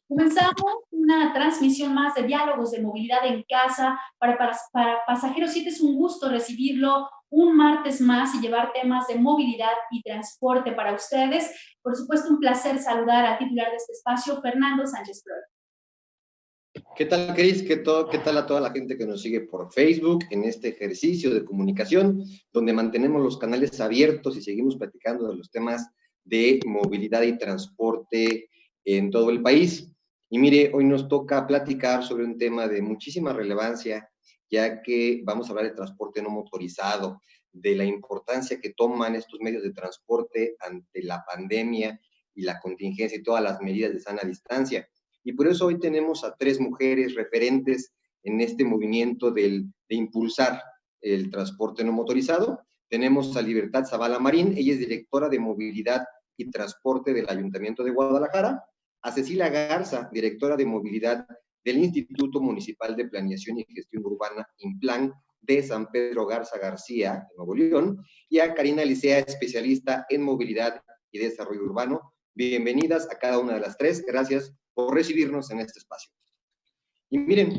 Comenzamos una transmisión más de diálogos de movilidad en casa para Pasajeros 7. Es un gusto recibirlo un martes más y llevar temas de movilidad y transporte para ustedes. Por supuesto, un placer saludar al titular de este espacio, Fernando Sánchez Flores. ¿Qué tal, Cris? ¿Qué tal a toda la gente que nos sigue por Facebook en este ejercicio de comunicación, donde mantenemos los canales abiertos y seguimos platicando de los temas de movilidad y transporte en todo el país? Y mire, hoy nos toca platicar sobre un tema de muchísima relevancia, ya que vamos a hablar de transporte no motorizado, de la importancia que toman estos medios de transporte ante la pandemia y la contingencia y todas las medidas de sana distancia. Y por eso hoy tenemos a 3 mujeres referentes en este movimiento de impulsar el transporte no motorizado. Tenemos a Libertad Zavala Marín, ella es directora de movilidad y transporte del Ayuntamiento de Guadalajara, a Cecilia Garza, directora de movilidad del Instituto Municipal de Planeación y Gestión Urbana, INPLAN, de San Pedro Garza García, de Nuevo León, y a Karina Licea, especialista en movilidad y desarrollo urbano. Bienvenidas a cada una de las 3. Gracias por recibirnos en este espacio. Y miren,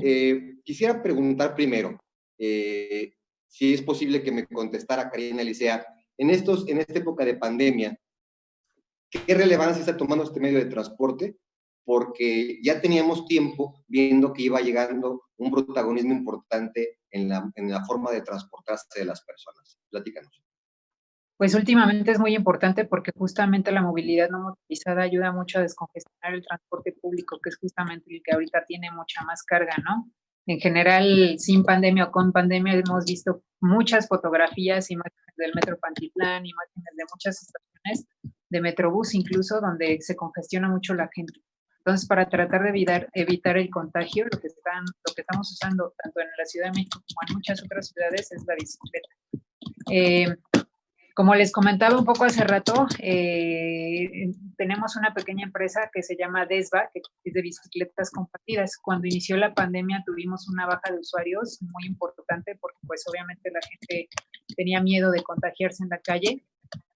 quisiera preguntar primero, si es posible que me contestara Karina Licea, en esta época de pandemia, ¿qué relevancia está tomando este medio de transporte? Porque ya teníamos tiempo viendo que iba llegando un protagonismo importante en la forma de transportarse de las personas. Platícanos. Pues últimamente es muy importante porque justamente la movilidad no motorizada ayuda mucho a descongestionar el transporte público, que es justamente el que ahorita tiene mucha más carga, ¿no? En general, sin pandemia o con pandemia, hemos visto muchas fotografías, imágenes del Metro Pantitlán, imágenes de muchas estaciones de Metrobús incluso, donde se congestiona mucho la gente. Entonces, para tratar de evitar el contagio, lo que estamos usando tanto en la Ciudad de México como en muchas otras ciudades es la bicicleta. Como les comentaba un poco hace rato, tenemos una pequeña empresa que se llama Desva, que es de bicicletas compartidas. Cuando inició la pandemia tuvimos una baja de usuarios muy importante porque pues obviamente la gente tenía miedo de contagiarse en la calle.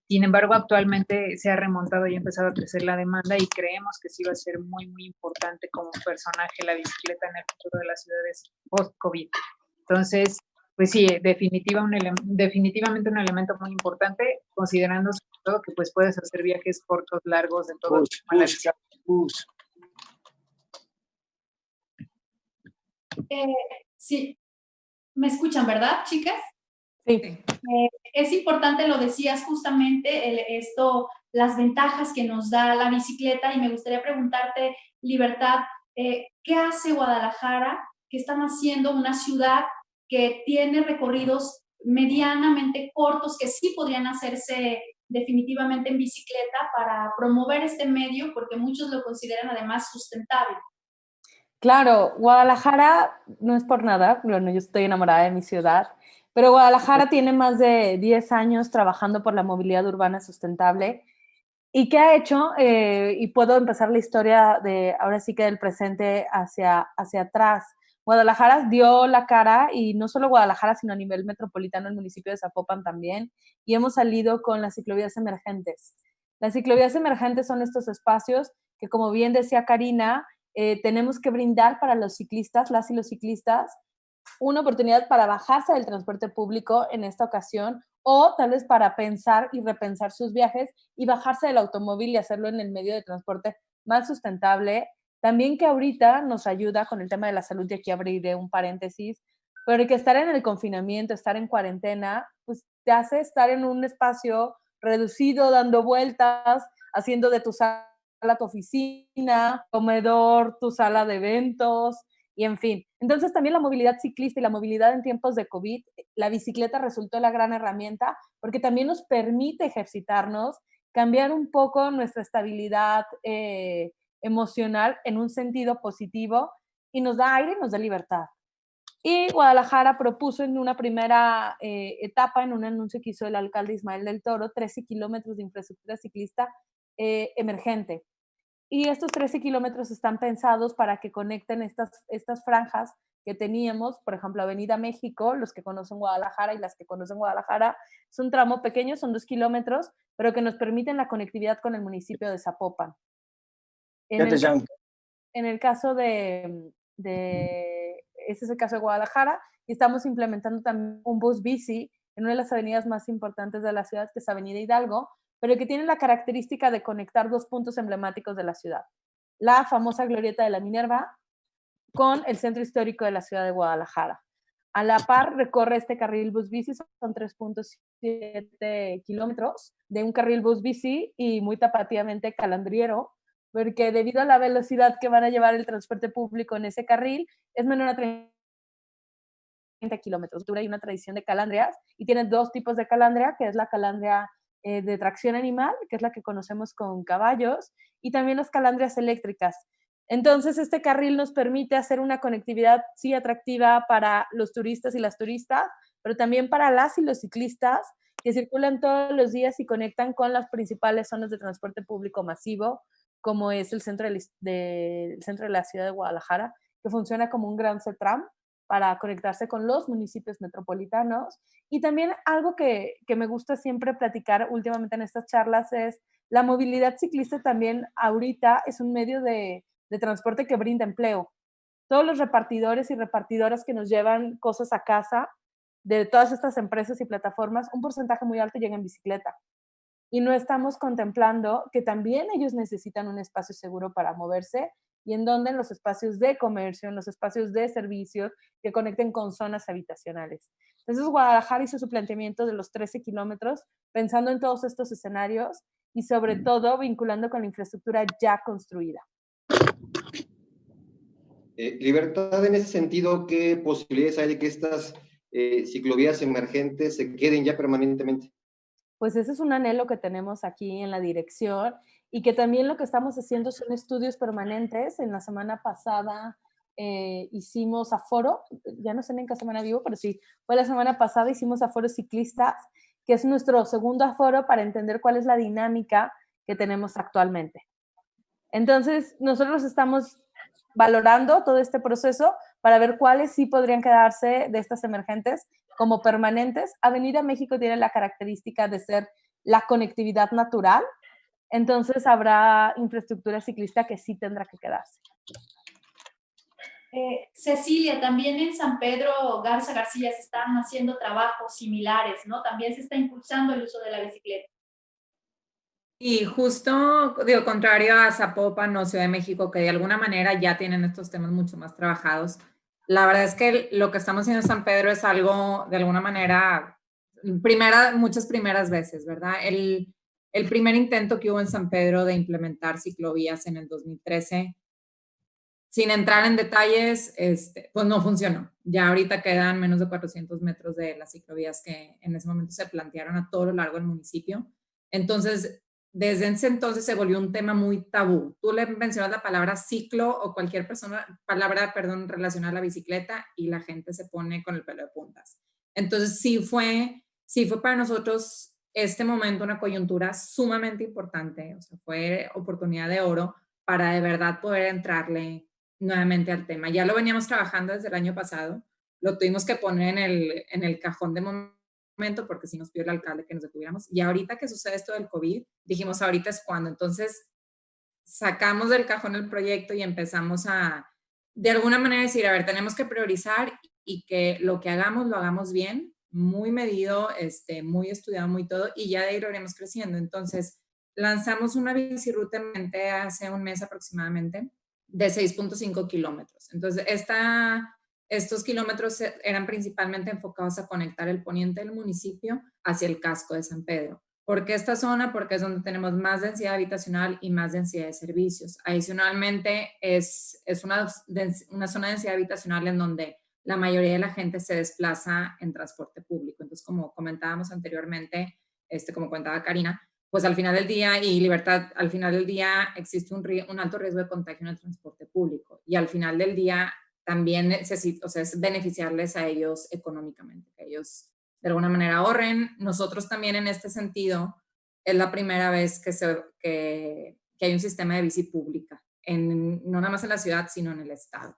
Sin embargo, actualmente se ha remontado y ha empezado a crecer la demanda y creemos que sí va a ser muy, muy importante como personaje la bicicleta en el futuro de las ciudades post-COVID. Entonces, pues sí, definitivamente un elemento muy importante, considerando sobre todo que pues puedes hacer viajes cortos, largos, de todo. Sí, ¿me escuchan, verdad, chicas? Sí. Es importante, lo decías justamente, las ventajas que nos da la bicicleta, y me gustaría preguntarte, Libertad, ¿qué hace Guadalajara? ¿Qué están haciendo una ciudad que tiene recorridos medianamente cortos que sí podrían hacerse definitivamente en bicicleta para promover este medio, porque muchos lo consideran además sustentable? Claro, Guadalajara no es por nada, bueno, yo estoy enamorada de mi ciudad, pero Guadalajara tiene más de 10 años trabajando por la movilidad urbana sustentable. ¿Y qué ha hecho? Y puedo empezar la historia de, ahora sí que del presente hacia atrás. Guadalajara dio la cara, y no solo Guadalajara, sino a nivel metropolitano, el municipio de Zapopan también, y hemos salido con las ciclovías emergentes. Las ciclovías emergentes son estos espacios que, como bien decía Karina, tenemos que brindar para los ciclistas, las y los ciclistas, una oportunidad para bajarse del transporte público en esta ocasión, o tal vez para pensar y repensar sus viajes y bajarse del automóvil y hacerlo en el medio de transporte más sustentable. También que ahorita nos ayuda con el tema de la salud, y aquí abriré un paréntesis, pero que estar en el confinamiento, estar en cuarentena, pues te hace estar en un espacio reducido, dando vueltas, haciendo de tu sala tu oficina, comedor, tu sala de eventos, y en fin. Entonces también la movilidad ciclista y la movilidad en tiempos de COVID, la bicicleta resultó la gran herramienta porque también nos permite ejercitarnos, cambiar un poco nuestra estabilidad emocional en un sentido positivo, y nos da aire y nos da libertad. Y Guadalajara propuso en una primera etapa, en un anuncio que hizo el alcalde Ismael del Toro, 13 kilómetros de infraestructura ciclista emergente. Y estos 13 kilómetros están pensados para que conecten estas franjas que teníamos, por ejemplo, Avenida México, los que conocen Guadalajara y las que conocen Guadalajara, es un tramo pequeño, son 2 kilómetros, pero que nos permiten la conectividad con el municipio de Zapopan. en el caso ese es el caso de Guadalajara, y estamos implementando también un bus bici en una de las avenidas más importantes de la ciudad, que es Avenida Hidalgo, pero que tiene la característica de conectar dos puntos emblemáticos de la ciudad. La famosa Glorieta de la Minerva con el centro histórico de la ciudad de Guadalajara. A la par recorre este carril bus bici, son 3.7 kilómetros de un carril bus bici y muy tapativamente calandriero, porque debido a la velocidad que van a llevar el transporte público en ese carril, es menor a 30 kilómetros. Hay una tradición de calandrias y tiene dos tipos de calandria, que es la calandria de tracción animal, que es la que conocemos con caballos, y también las calandrias eléctricas. Entonces, este carril nos permite hacer una conectividad, sí, atractiva para los turistas y las turistas, pero también para las y los ciclistas que circulan todos los días y conectan con las principales zonas de transporte público masivo, como es el centro de la ciudad de Guadalajara, que funciona como un gran CETRAM para conectarse con los municipios metropolitanos. Y también algo que me gusta siempre platicar últimamente en estas charlas es la movilidad ciclista. También ahorita es un medio de transporte que brinda empleo. Todos los repartidores y repartidoras que nos llevan cosas a casa de todas estas empresas y plataformas, un porcentaje muy alto llega en bicicleta. Y no estamos contemplando que también ellos necesitan un espacio seguro para moverse, y en donde en los espacios de comercio, en los espacios de servicios que conecten con zonas habitacionales. Entonces, Guadalajara hizo su planteamiento de los 13 kilómetros, pensando en todos estos escenarios y sobre todo vinculando con la infraestructura ya construida. Libertad, en ese sentido, ¿qué posibilidades hay de que estas ciclovías emergentes se queden ya permanentemente? Pues ese es un anhelo que tenemos aquí en la dirección, y que también lo que estamos haciendo son estudios permanentes. En la semana pasada hicimos aforo, ya no sé en qué semana vivo, pero sí, fue la semana pasada, hicimos aforo ciclistas, que es nuestro segundo aforo para entender cuál es la dinámica que tenemos actualmente. Entonces, nosotros estamos valorando todo este proceso para ver cuáles sí podrían quedarse de estas emergentes como permanentes. Avenida México tiene la característica de ser la conectividad natural, entonces habrá infraestructura ciclista que sí tendrá que quedarse. Cecilia, también en San Pedro Garza García se están haciendo trabajos similares, ¿no? También se está impulsando el uso de la bicicleta. Y justo, digo, contrario a Zapopan o Ciudad de México, que de alguna manera ya tienen estos temas mucho más trabajados, la verdad es que lo que estamos haciendo en San Pedro es algo, de alguna manera, muchas primeras veces, ¿verdad? El primer intento que hubo en San Pedro de implementar ciclovías en el 2013, sin entrar en detalles, pues no funcionó. Ya ahorita quedan menos de 400 metros de las ciclovías que en ese momento se plantearon a todo lo largo del municipio. Entonces, desde ese entonces se volvió un tema muy tabú. Tú le mencionas la palabra ciclo o cualquier palabra relacionada a la bicicleta y la gente se pone con el pelo de puntas. Entonces sí fue para nosotros este momento una coyuntura sumamente importante, o sea, fue oportunidad de oro para de verdad poder entrarle nuevamente al tema. Ya lo veníamos trabajando desde el año pasado, lo tuvimos que poner en el cajón de momento porque sí nos pidió el alcalde que nos detuviéramos, y ahorita que sucede esto del COVID, dijimos ahorita es cuando. Entonces sacamos del cajón el proyecto y empezamos a de alguna manera decir, a ver, tenemos que priorizar y que lo que hagamos lo hagamos bien, muy medido, muy estudiado, muy todo, y ya de ahí lo iremos creciendo. Entonces lanzamos una biciruta hace un mes aproximadamente de 6.5 kilómetros. Entonces estos kilómetros eran principalmente enfocados a conectar el poniente del municipio hacia el casco de San Pedro. ¿Por qué esta zona? Porque es donde tenemos más densidad habitacional y más densidad de servicios. Adicionalmente, es una zona de densidad habitacional en donde la mayoría de la gente se desplaza en transporte público. Entonces, como comentábamos anteriormente, como comentaba Karina, pues al final del día, y Libertad, al final del día existe un alto riesgo de contagio en el transporte público. Y al final del día también es beneficiarles a ellos económicamente, que ellos de alguna manera ahorren. Nosotros también en este sentido es la primera vez que hay un sistema de bici pública, no nada más en la ciudad, sino en el estado.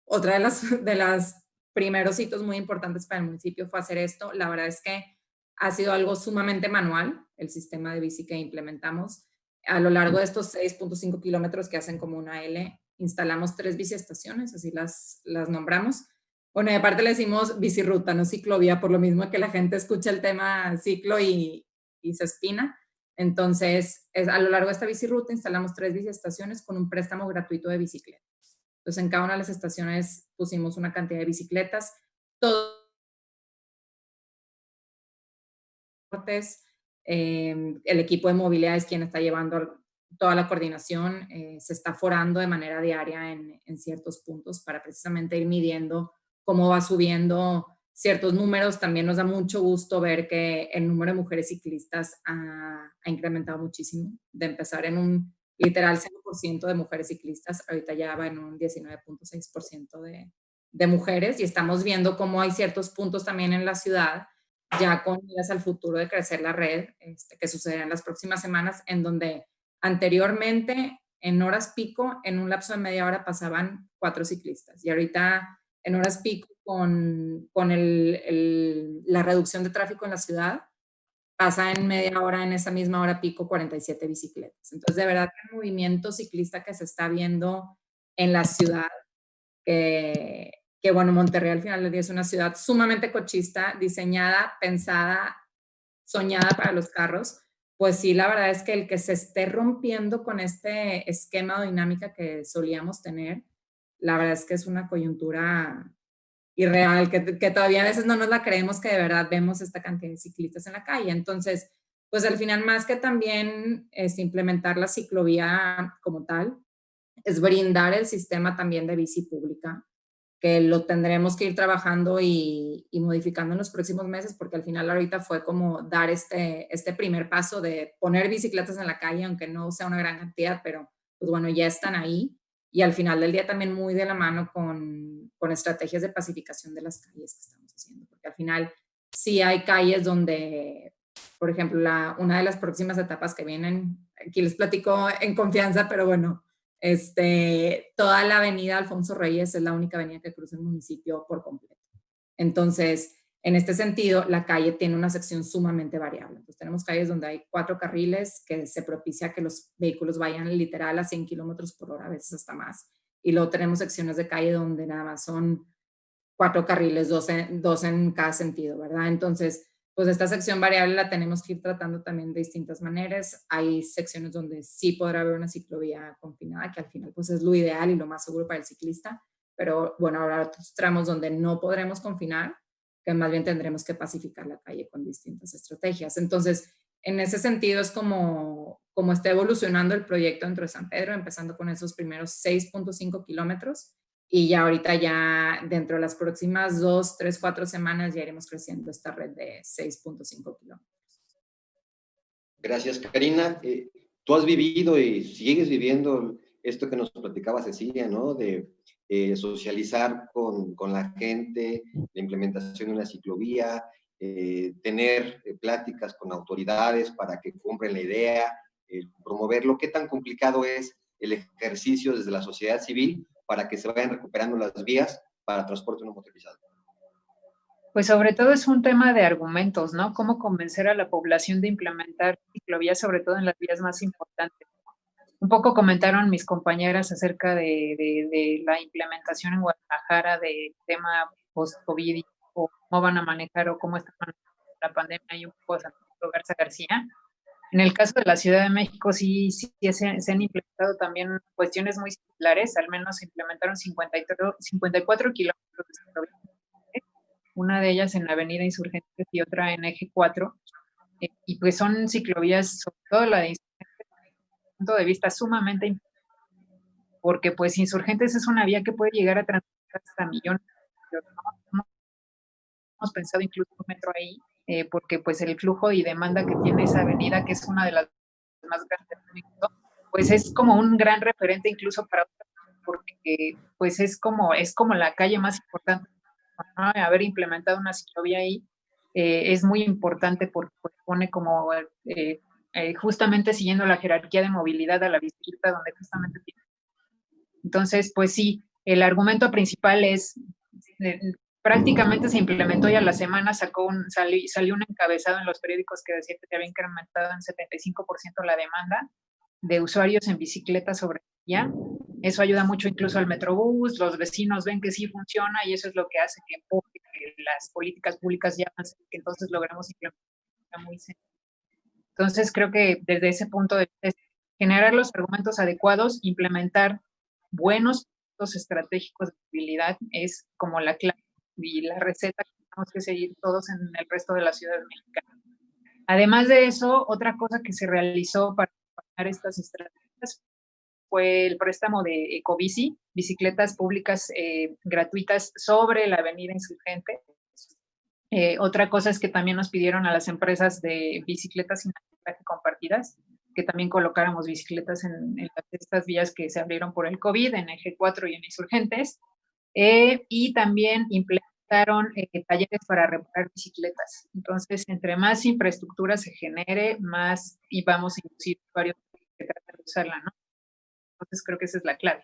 Otra de las primeros hitos muy importantes para el municipio fue hacer esto. La verdad es que ha sido algo sumamente manual el sistema de bici que implementamos a lo largo de estos 6.5 kilómetros que hacen como una L. instalamos 3 biciestaciones, así las nombramos. Bueno, y aparte le decimos biciruta, no ciclovía, por lo mismo que la gente escucha el tema ciclo y se espina. Entonces, a lo largo de esta biciruta instalamos 3 biciestaciones con un préstamo gratuito de bicicletas. Entonces, en cada una de las estaciones pusimos una cantidad de bicicletas. El equipo de movilidad es quien está llevando toda la coordinación, se está forando de manera diaria en ciertos puntos para precisamente ir midiendo cómo va subiendo ciertos números. También nos da mucho gusto ver que el número de mujeres ciclistas ha incrementado muchísimo, de empezar en un literal 0% de mujeres ciclistas, ahorita ya va en un 19.6% de mujeres, y estamos viendo cómo hay ciertos puntos también en la ciudad, ya con miras al futuro de crecer la red, que sucederá en las próximas semanas, en donde anteriormente, en horas pico, en un lapso de media hora pasaban 4 ciclistas. Y ahorita, en horas pico, con la reducción de tráfico en la ciudad, pasa en media hora, en esa misma hora pico, 47 bicicletas. Entonces, de verdad, el movimiento ciclista que se está viendo en la ciudad, que bueno, Monterrey al final del día es una ciudad sumamente cochista, diseñada, pensada, soñada para los carros. Pues sí, la verdad es que el que se esté rompiendo con este esquema o dinámica que solíamos tener, la verdad es que es una coyuntura irreal, que todavía a veces no nos la creemos, que de verdad vemos esta cantidad de ciclistas en la calle. Entonces, pues al final, más que también implementar la ciclovía como tal, es brindar el sistema también de bici pública, que lo tendremos que ir trabajando y modificando en los próximos meses, porque al final ahorita fue como dar este primer paso de poner bicicletas en la calle, aunque no sea una gran cantidad, pero pues bueno, ya están ahí. Y al final del día también muy de la mano con estrategias de pacificación de las calles que estamos haciendo, porque al final sí hay calles donde, por ejemplo, una de las próximas etapas que vienen, aquí les platico en confianza, pero bueno, toda la avenida Alfonso Reyes es la única avenida que cruza el municipio por completo. Entonces, en este sentido, la calle tiene una sección sumamente variable. Entonces, tenemos calles donde hay 4 carriles que se propicia que los vehículos vayan literal a 100 kilómetros por hora, a veces hasta más. Y luego tenemos secciones de calle donde nada más son 4 carriles, 2 en cada sentido, ¿verdad? Entonces, pues esta sección variable la tenemos que ir tratando también de distintas maneras. Hay secciones donde sí podrá haber una ciclovía confinada, que al final pues es lo ideal y lo más seguro para el ciclista, pero bueno, habrá otros tramos donde no podremos confinar, que más bien tendremos que pacificar la calle con distintas estrategias. Entonces, en ese sentido es como está evolucionando el proyecto dentro de San Pedro, empezando con esos primeros 6.5 kilómetros, y ya ahorita ya dentro de las próximas 2, 3, 4 semanas ya iremos creciendo esta red de 6.5 kilómetros. Gracias, Karina. Tú has vivido y sigues viviendo esto que nos platicaba Cecilia, ¿no? De socializar con la gente, la implementación de una ciclovía, tener pláticas con autoridades para que compren la idea, promoverlo. ¿Qué tan complicado es el ejercicio desde la sociedad civil para que se vayan recuperando las vías para transporte no motorizado? Pues sobre todo es un tema de argumentos, ¿no? Cómo convencer a la población de implementar ciclovías, sobre todo en las vías más importantes. Un poco comentaron mis compañeras acerca de la implementación en Guadalajara del tema post-COVID, o cómo van a manejar o cómo está manejando la pandemia, y un poco de Santiago Garza García. En el caso de la Ciudad de México sí se han implementado también cuestiones muy similares. Al menos se implementaron 54 kilómetros de ciclovía, una de ellas en la Avenida Insurgentes y otra en Eje 4, y pues son ciclovías, sobre todo la de Insurgentes, desde mi punto de vista sumamente importante, porque pues Insurgentes es una vía que puede llegar a transportar hasta millones de personas, ¿no? Hemos pensado incluso un metro ahí, porque pues el flujo y demanda que tiene esa avenida, que es una de las más grandes del mundo, pues es como un gran referente incluso para otras, porque pues es como la calle más importante, ¿no? Haber implementado una ciclovía ahí es muy importante, porque pues, pone como justamente siguiendo la jerarquía de movilidad a la bicicleta, donde justamente tiene. Entonces, pues sí, el argumento principal es prácticamente se implementó y a la semana salió un encabezado en los periódicos que decía que se había incrementado en 75% la demanda de usuarios en bicicleta sobre vía, Eso ayuda mucho incluso al Metrobús, los vecinos ven que sí funciona y eso es lo que hace que las políticas públicas ya avancen, que entonces logramos implementar muy sencillo. Entonces creo que desde ese punto de vista, generar los argumentos adecuados, implementar buenos puntos estratégicos de movilidad es como la clave y la receta que tenemos que seguir todos en el resto de las ciudades mexicanas. Además de eso, otra cosa que se realizó para acompañar estas estrategias fue el préstamo de Ecobici, bicicletas públicas gratuitas sobre la avenida Insurgente. Otra cosa es que también nos pidieron a las empresas de bicicletas sin anclaje compartidas que también colocáramos bicicletas en estas vías que se abrieron por el COVID, en Eje 4 y en Insurgentes. Y también implementaron talleres para reparar bicicletas. Entonces, entre más infraestructura se genere, más y vamos a inducir usuarios que tratan de usarla, ¿no? Entonces, creo que esa es la clave.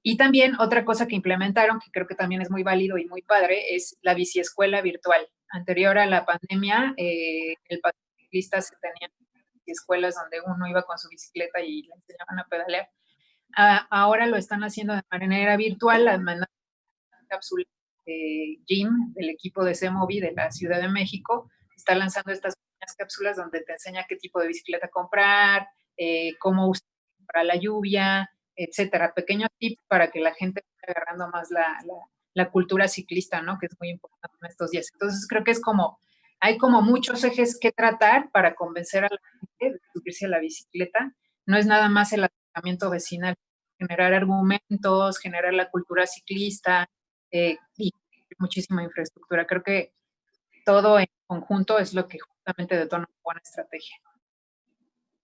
Y también otra cosa que implementaron, que creo que también es muy válido y muy padre, es la biciescuela virtual. Anterior a la pandemia, el ciclista se tenían escuelas donde uno iba con su bicicleta y le enseñaban a pedalear. Ahora lo están haciendo de manera virtual, las cápsulas Jim, del equipo de CEMOVI de la Ciudad de México, está lanzando estas pequeñas cápsulas donde te enseña qué tipo de bicicleta comprar, cómo usar para la lluvia, etcétera. Pequeños tips para que la gente vaya agarrando más la cultura ciclista, ¿no? Que es muy importante en estos días. Entonces creo que es como, hay como muchos ejes que tratar para convencer a la gente de subirse a la bicicleta. No es nada más el acercamiento vecinal, generar argumentos, generar la cultura ciclista, y muchísima infraestructura. Creo que todo en conjunto es lo que justamente detona una buena estrategia.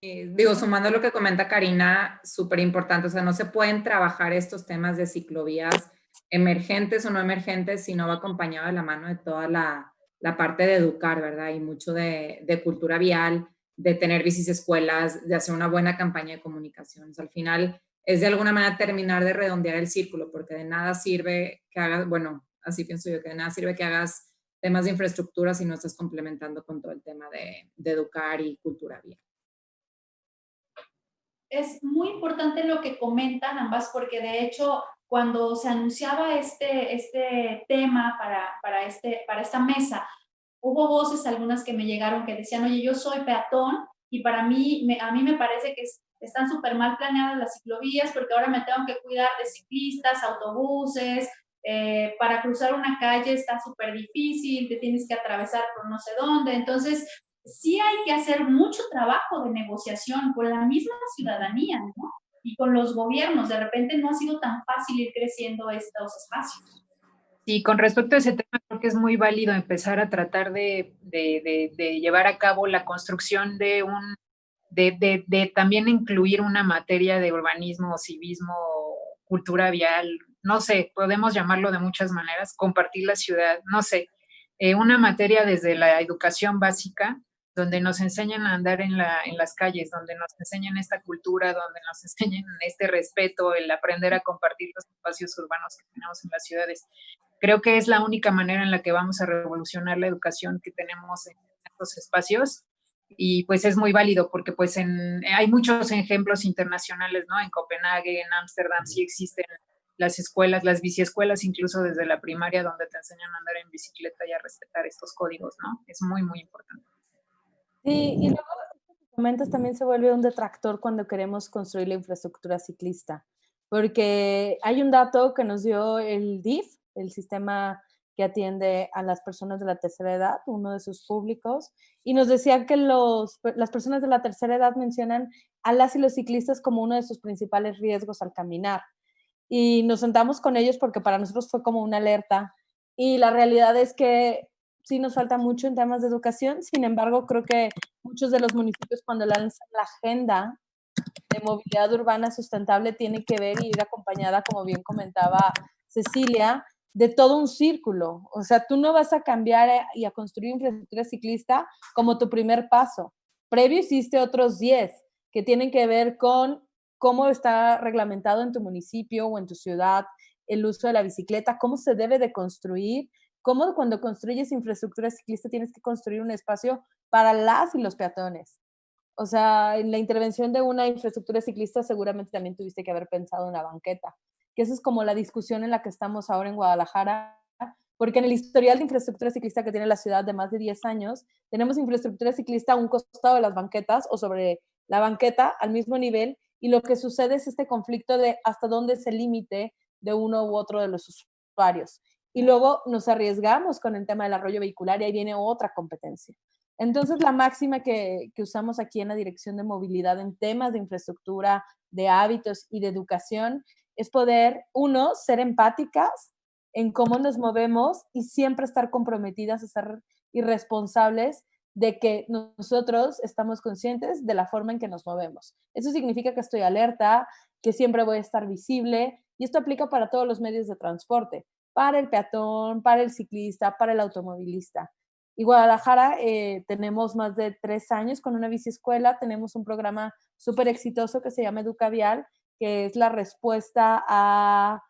Digo, sumando lo que comenta Karina, súper importante, o sea, no se pueden trabajar estos temas de ciclovías emergentes o no emergentes si no va acompañado de la mano de toda la parte de educar, ¿verdad? Y mucho de cultura vial, de tener bicis escuelas, de hacer una buena campaña de comunicación. O sea, al final es de alguna manera terminar de redondear el círculo, porque de nada sirve que hagas, bueno, así pienso yo, que de nada sirve que hagas temas de infraestructura si no estás complementando con todo el tema de educar y cultura vial. Es muy importante lo que comentan ambas, porque de hecho, cuando se anunciaba este tema para esta mesa, hubo voces algunas que me llegaron que decían, oye, yo soy peatón y para mí, a mí me parece que están súper mal planeadas las ciclovías porque ahora me tengo que cuidar de ciclistas, autobuses, para cruzar una calle está súper difícil, te tienes que atravesar por no sé dónde. Entonces, sí hay que hacer mucho trabajo de negociación con la misma ciudadanía, ¿no? Y con los gobiernos. De repente no ha sido tan fácil ir creciendo estos espacios. Y con respecto a ese tema, creo que es muy válido empezar a tratar de llevar a cabo la construcción de también incluir una materia de urbanismo, civismo, cultura vial, no sé, podemos llamarlo de muchas maneras, compartir la ciudad, no sé, una materia desde la educación básica, donde nos enseñan a andar en las calles, donde nos enseñan esta cultura, donde nos enseñan este respeto, el aprender a compartir los espacios urbanos que tenemos en las ciudades. Creo que es la única manera en la que vamos a revolucionar la educación que tenemos en estos espacios. Y pues es muy válido porque pues hay muchos ejemplos internacionales, ¿no? En Copenhague, en Ámsterdam sí existen las escuelas, las biciescuelas, incluso desde la primaria, donde te enseñan a andar en bicicleta y a respetar estos códigos, ¿no? Es muy, muy importante. Sí, y luego estos momentos también se vuelve un detractor cuando queremos construir la infraestructura ciclista, porque hay un dato que nos dio el DIF, el sistema que atiende a las personas de la tercera edad, uno de sus públicos, y nos decía que las personas de la tercera edad mencionan a las y los ciclistas como uno de sus principales riesgos al caminar. Y nos sentamos con ellos porque para nosotros fue como una alerta. Y la realidad es que sí nos falta mucho en temas de educación, sin embargo, creo que muchos de los municipios cuando lanzan la agenda de movilidad urbana sustentable tiene que ver y ir acompañada, como bien comentaba Cecilia, de todo un círculo. O sea, tú no vas a cambiar y a construir infraestructura ciclista como tu primer paso. Previo hiciste otros 10 que tienen que ver con cómo está reglamentado en tu municipio o en tu ciudad el uso de la bicicleta, cómo se debe de construir, cómo cuando construyes infraestructura ciclista tienes que construir un espacio para las y los peatones. O sea, en la intervención de una infraestructura ciclista seguramente también tuviste que haber pensado en la banqueta, que esa es como la discusión en la que estamos ahora en Guadalajara, porque en el historial de infraestructura ciclista que tiene la ciudad de más de 10 años, tenemos infraestructura ciclista a un costado de las banquetas o sobre la banqueta al mismo nivel, y lo que sucede es este conflicto de hasta dónde es el límite de uno u otro de los usuarios. Y luego nos arriesgamos con el tema del arroyo vehicular y ahí viene otra competencia. Entonces, la máxima que usamos aquí en la Dirección de Movilidad en temas de infraestructura, de hábitos y de educación es poder, uno, ser empáticas en cómo nos movemos y siempre estar comprometidas a ser irresponsables de que nosotros estamos conscientes de la forma en que nos movemos. Eso significa que estoy alerta, que siempre voy a estar visible, y esto aplica para todos los medios de transporte, para el peatón, para el ciclista, para el automovilista. Y Guadalajara tenemos más de 3 años con una biciescuela, tenemos un programa súper exitoso que se llama Educa Vial, que es la respuesta a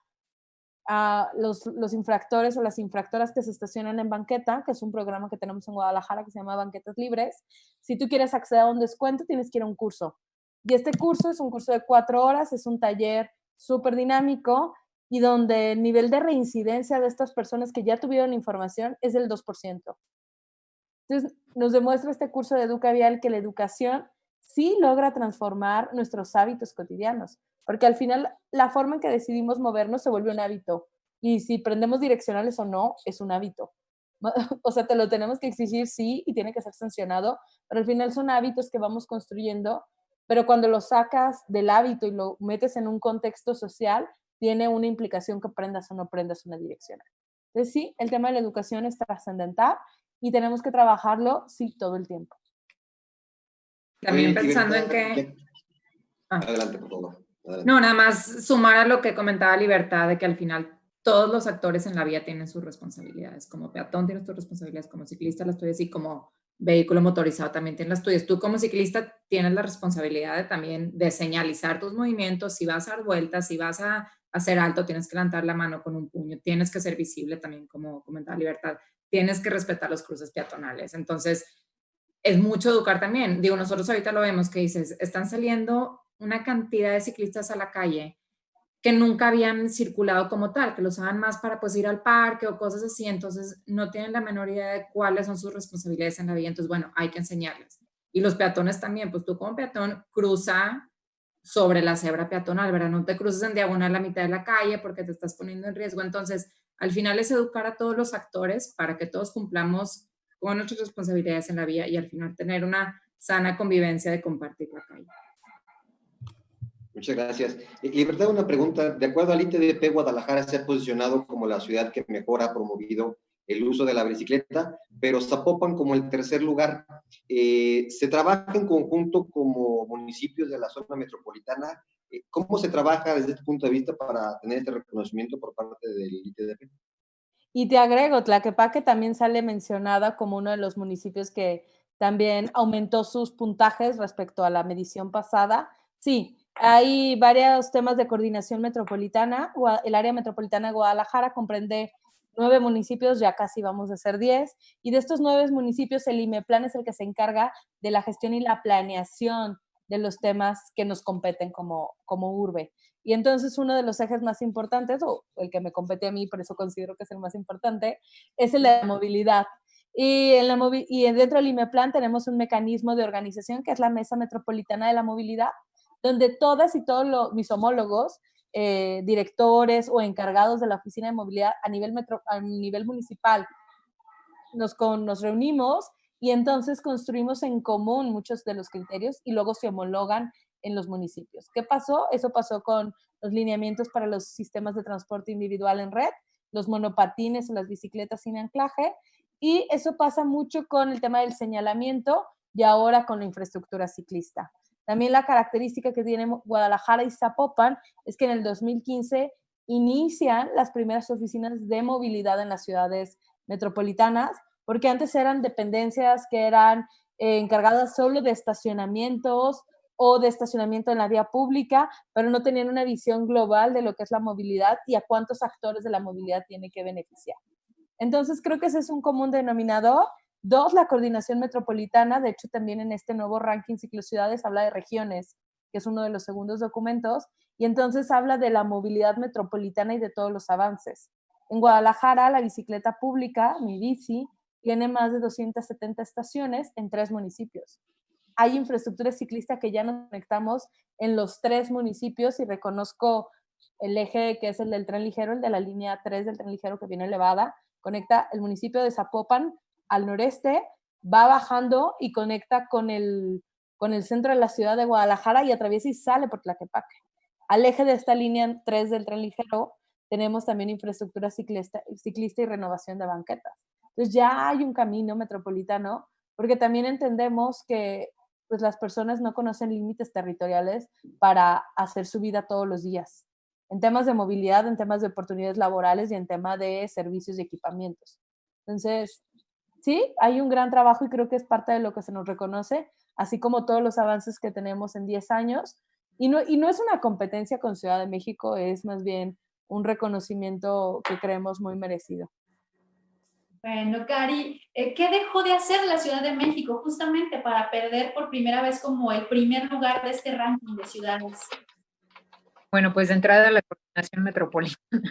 los infractores o las infractoras que se estacionan en banqueta, que es un programa que tenemos en Guadalajara que se llama Banquetas Libres. Si tú quieres acceder a un descuento, tienes que ir a un curso. Y este curso es un curso de 4 horas, es un taller súper dinámico y donde el nivel de reincidencia de estas personas que ya tuvieron información es del 2%. Entonces, nos demuestra este curso de Educa Vial que la educación sí logra transformar nuestros hábitos cotidianos, porque al final la forma en que decidimos movernos se vuelve un hábito, y si prendemos direccionales o no, es un hábito. O sea, te lo tenemos que exigir, sí, y tiene que ser sancionado, pero al final son hábitos que vamos construyendo, pero cuando lo sacas del hábito y lo metes en un contexto social, tiene una implicación que prendas o no prendas una direccional. Entonces, sí, el tema de la educación es trascendental y tenemos que trabajarlo, sí, todo el tiempo. También pensando en que... Adelante, por favor. Adelante. No, nada más sumar a lo que comentaba Libertad, de que al final todos los actores en la vía tienen sus responsabilidades. Como peatón tienes tus responsabilidades, como ciclista las tuyas, y como vehículo motorizado también tienes las tuyas. Tú como ciclista tienes la responsabilidad de también de señalizar tus movimientos. Si vas a dar vueltas, si vas a hacer alto, tienes que levantar la mano con un puño, tienes que ser visible también, como comentaba Libertad, tienes que respetar los cruces peatonales. Entonces, es mucho educar también. Digo, nosotros ahorita lo vemos que dices, están saliendo una cantidad de ciclistas a la calle que nunca habían circulado como tal, que lo usaban más para pues ir al parque o cosas así, entonces no tienen la menor idea de cuáles son sus responsabilidades en la vida, entonces bueno, hay que enseñarles. Y los peatones también, pues tú como peatón cruza sobre la cebra peatonal, ¿verdad? No te cruces en diagonal a la mitad de la calle porque te estás poniendo en riesgo. Entonces, al final es educar a todos los actores para que todos cumplamos con nuestras responsabilidades en la vía y al final tener una sana convivencia de compartir la calle. Muchas gracias. Libertad, una pregunta. De acuerdo al ITDP, Guadalajara se ha posicionado como la ciudad que mejor ha promovido el uso de la bicicleta, pero Zapopan como el tercer lugar. ¿Se trabaja en conjunto como municipios de la zona metropolitana? ¿Cómo se trabaja desde este punto de vista para tener este reconocimiento por parte del ITDP? Y te agrego, Tlaquepaque también sale mencionada como uno de los municipios que también aumentó sus puntajes respecto a la medición pasada. Sí, hay varios temas de coordinación metropolitana. El área metropolitana de Guadalajara comprende 9 municipios, ya casi vamos a ser 10, y de estos 9 municipios el IMEPLAN es el que se encarga de la gestión y la planeación de los temas que nos competen como urbe. Y entonces uno de los ejes más importantes, o el que me compete a mí, por eso considero que es el más importante, es el de la movilidad. Y dentro del IMEPLAN tenemos un mecanismo de organización que es la Mesa Metropolitana de la Movilidad, donde todas y todos mis homólogos, directores o encargados de la oficina de movilidad a nivel municipal, nos reunimos y entonces construimos en común muchos de los criterios y luego se homologan en los municipios. ¿Qué pasó? Eso pasó con los lineamientos para los sistemas de transporte individual en red, los monopatines o las bicicletas sin anclaje, y eso pasa mucho con el tema del señalamiento y ahora con la infraestructura ciclista. También la característica que tienen Guadalajara y Zapopan es que en el 2015 inician las primeras oficinas de movilidad en las ciudades metropolitanas, porque antes eran dependencias que eran encargadas solo de estacionamientos o de estacionamiento en la vía pública, pero no tenían una visión global de lo que es la movilidad y a cuántos actores de la movilidad tiene que beneficiar. Entonces, creo que ese es un común denominador 2, la coordinación metropolitana. De hecho, también en este nuevo ranking Ciclociudades habla de regiones, que es uno de los segundos documentos, y entonces habla de la movilidad metropolitana y de todos los avances. En Guadalajara, la bicicleta pública, Mi Bici, tiene más de 270 estaciones en 3 municipios. Hay infraestructura ciclista que ya nos conectamos en los 3 municipios, y reconozco el eje que es el del tren ligero, el de la línea 3 del tren ligero que viene elevada, conecta el municipio de Zapopan al noreste, va bajando y conecta con el centro de la ciudad de Guadalajara y atraviesa y sale por Tlaquepaque. Al eje de esta línea 3 del tren ligero tenemos también infraestructura ciclista y renovación de banquetas. Entonces ya hay un camino metropolitano, porque también entendemos que pues, las personas no conocen límites territoriales para hacer su vida todos los días, en temas de movilidad, en temas de oportunidades laborales y en tema de servicios y equipamientos. Entonces, sí, hay un gran trabajo y creo que es parte de lo que se nos reconoce, así como todos los avances que tenemos en 10 años. Y no es una competencia con Ciudad de México, es más bien un reconocimiento que creemos muy merecido. Bueno, Cari, ¿qué dejó de hacer la Ciudad de México justamente para perder por primera vez como el primer lugar de este ranking de ciudades? Bueno, pues de entrada la coordinación metropolitana.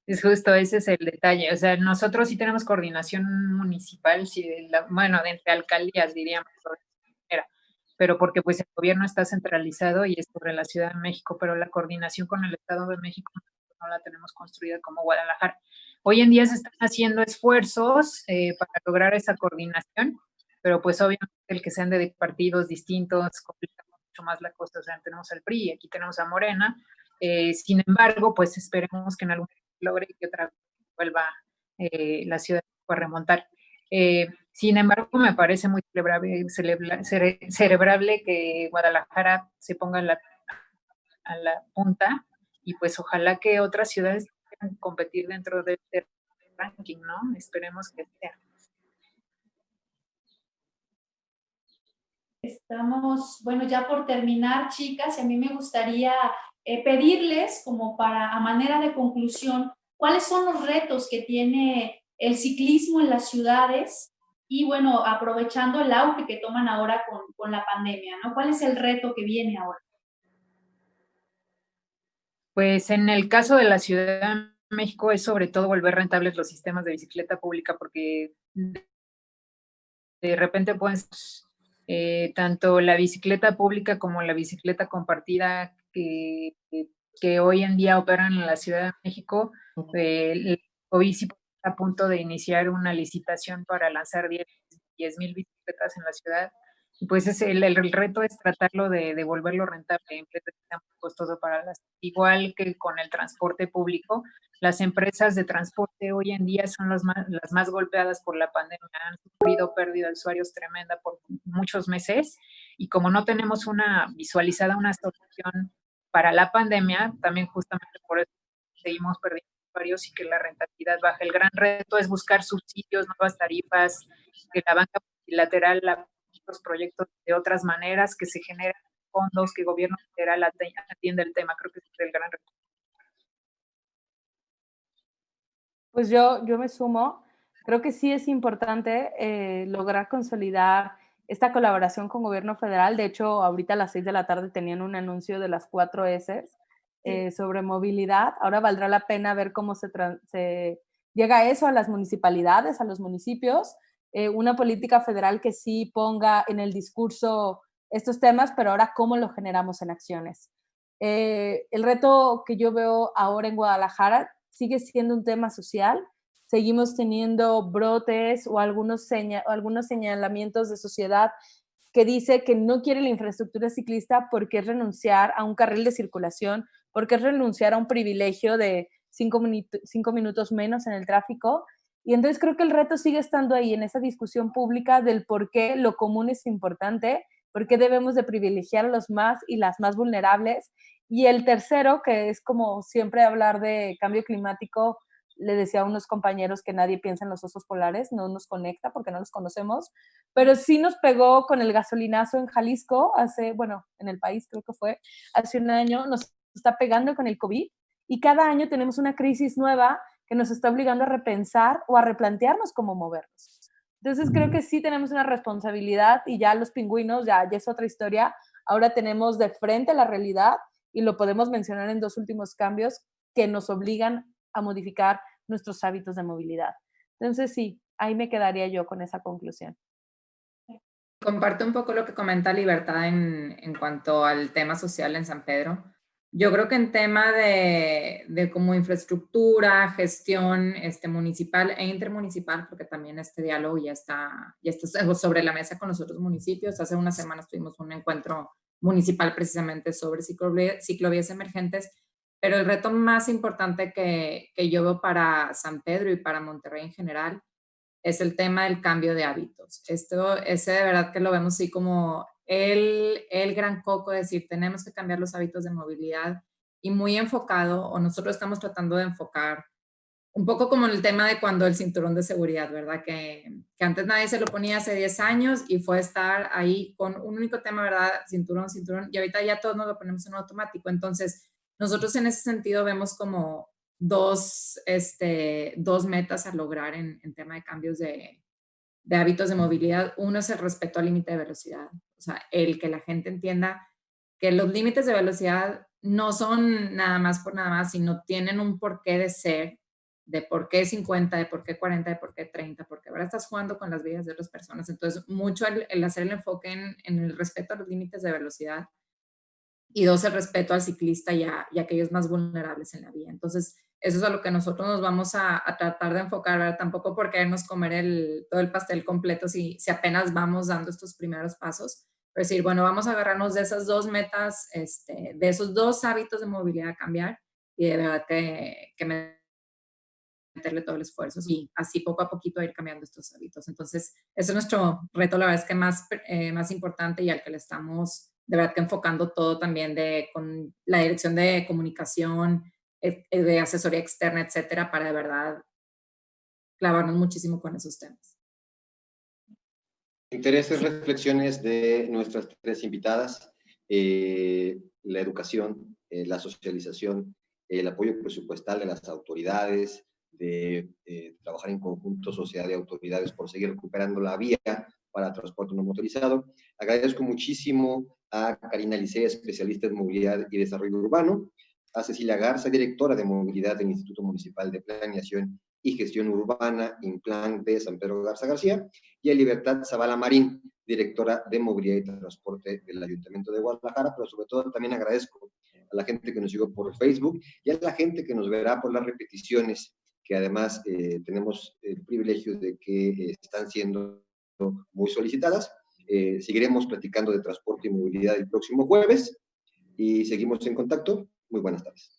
Es justo, ese es el detalle. O sea, nosotros sí tenemos coordinación municipal, sí, bueno, de entre alcaldías, diríamos, pero porque pues el gobierno está centralizado y es sobre la Ciudad de México, pero la coordinación con el Estado de México no la tenemos construida como Guadalajara. Hoy en día se están haciendo esfuerzos para lograr esa coordinación, pero pues obviamente el que sean de partidos distintos complica mucho más la cosa. O sea, tenemos al PRI y aquí tenemos a Morena. Sin embargo, pues esperemos que en algún momento logre que otra vez vuelva la ciudad a remontar. Sin embargo, me parece muy celebrable que Guadalajara se ponga a la punta y pues ojalá que otras ciudades puedan competir dentro de este ranking, ¿no? Esperemos que sea. Estamos, bueno, ya por terminar, chicas, y a mí me gustaría pedirles, como para, a manera de conclusión, cuáles son los retos que tiene el ciclismo en las ciudades y, bueno, aprovechando el auge que toman ahora con la pandemia, ¿no? ¿Cuál es el reto que viene ahora? Pues en el caso de la Ciudad de México es sobre todo volver rentables los sistemas de bicicleta pública, porque de repente pues tanto la bicicleta pública como la bicicleta compartida que hoy en día operan en la Ciudad de México, el Cobici está a punto de iniciar una licitación para lanzar 10,000 bicicletas en la ciudad. Y pues el reto es tratarlo de volverlo rentable en vez de que sea muy costoso para las. Igual que con el transporte público, las empresas de transporte hoy en día son las más golpeadas por la pandemia. Han sufrido pérdida de usuarios tremenda por muchos meses y como no tenemos una solución para la pandemia, también justamente por eso seguimos perdiendo usuarios y que la rentabilidad baja. El gran reto es buscar subsidios, nuevas tarifas, que la banca bilateral los proyectos de otras maneras, que se generen fondos, que el gobierno federal atienda el tema. Creo que ese es el gran reto. Pues yo me sumo. Creo que sí es importante lograr consolidar esta colaboración con gobierno federal. De hecho, ahorita a las 6 de la tarde tenían un anuncio de las 4 S sobre movilidad. Ahora valdrá la pena ver cómo se llega eso a las municipalidades, a los municipios. Una política federal que sí ponga en el discurso estos temas, pero ahora cómo lo generamos en acciones. El reto que yo veo ahora en Guadalajara sigue siendo un tema social. Seguimos teniendo brotes o algunos señalamientos de sociedad que dice que no quiere la infraestructura ciclista porque es renunciar a un carril de circulación, porque es renunciar a un privilegio de 5 minutos menos en el tráfico. Y entonces creo que el reto sigue estando ahí en esa discusión pública del por qué lo común es importante, por qué debemos de privilegiar a los más y las más vulnerables. Y el tercero, que es como siempre hablar de cambio climático, le decía a unos compañeros que nadie piensa en los osos polares, no nos conecta porque no los conocemos, pero sí nos pegó con el gasolinazo en Jalisco en el país creo que fue, hace un año, nos está pegando con el COVID y cada año tenemos una crisis nueva que nos está obligando a repensar o a replantearnos cómo movernos. Entonces creo que sí tenemos una responsabilidad y ya los pingüinos, ya es otra historia. Ahora tenemos de frente la realidad y lo podemos mencionar en 2 últimos cambios que nos obligan a modificar nuestros hábitos de movilidad. Entonces sí, ahí me quedaría yo con esa conclusión. Comparto un poco lo que comenta Libertad en cuanto al tema social en San Pedro. Yo creo que en tema de como infraestructura, gestión municipal e intermunicipal, porque también este diálogo ya está sobre la mesa con los otros municipios. Hace unas semanas tuvimos un encuentro municipal precisamente sobre ciclovías emergentes, pero el reto más importante que yo veo para San Pedro y para Monterrey en general es el tema del cambio de hábitos. Ese de verdad que lo vemos así como el gran coco, de decir, tenemos que cambiar los hábitos de movilidad y muy enfocado, o nosotros estamos tratando de enfocar un poco como en el tema de cuando el cinturón de seguridad, ¿verdad? Que antes nadie se lo ponía hace 10 años y fue estar ahí con un único tema, ¿verdad? Cinturón, y ahorita ya todos nos lo ponemos en automático. Entonces, nosotros en ese sentido vemos como dos metas a lograr en tema de cambios de hábitos de movilidad. Uno es el respeto al límite de velocidad, o sea, el que la gente entienda que los límites de velocidad no son nada más por nada más, sino tienen un porqué de ser, de por qué 50, de por qué 40, de por qué 30, porque ahora estás jugando con las vidas de otras personas. Entonces, mucho el hacer el enfoque en el respeto a los límites de velocidad. Y 2, el respeto al ciclista y a aquellos más vulnerables en la vía. Entonces, eso es a lo que nosotros nos vamos a tratar de enfocar, ¿verdad? Tampoco por querernos comer todo el pastel completo si apenas vamos dando estos primeros pasos. Pero decir, bueno, vamos a agarrarnos de esas 2 metas, de esos 2 hábitos de movilidad a cambiar y de verdad que meterle todo el esfuerzo y así poco a poquito ir cambiando estos hábitos. Entonces, ese es nuestro reto, la verdad es que más importante y al que le estamos de verdad que enfocando todo también con la dirección de comunicación, de asesoría externa, etcétera, para de verdad clavarnos muchísimo con esos temas. Intereses, reflexiones de nuestras 3 invitadas, la educación, la socialización, el apoyo presupuestal de las autoridades, de trabajar en conjunto sociedad y autoridades por seguir recuperando la vía para transporte no motorizado. Agradezco muchísimo a Karina Licea, especialista en movilidad y desarrollo urbano, a Cecilia Garza, directora de movilidad del Instituto Municipal de Planeación y Gestión Urbana, Implan de San Pedro Garza García, y a Libertad Zavala Marín, directora de movilidad y transporte del Ayuntamiento de Guadalajara, pero sobre todo también agradezco a la gente que nos siguió por Facebook y a la gente que nos verá por las repeticiones, que además tenemos el privilegio de que están siendo muy solicitadas. Seguiremos platicando de transporte y movilidad el próximo jueves y seguimos en contacto. Muy buenas tardes.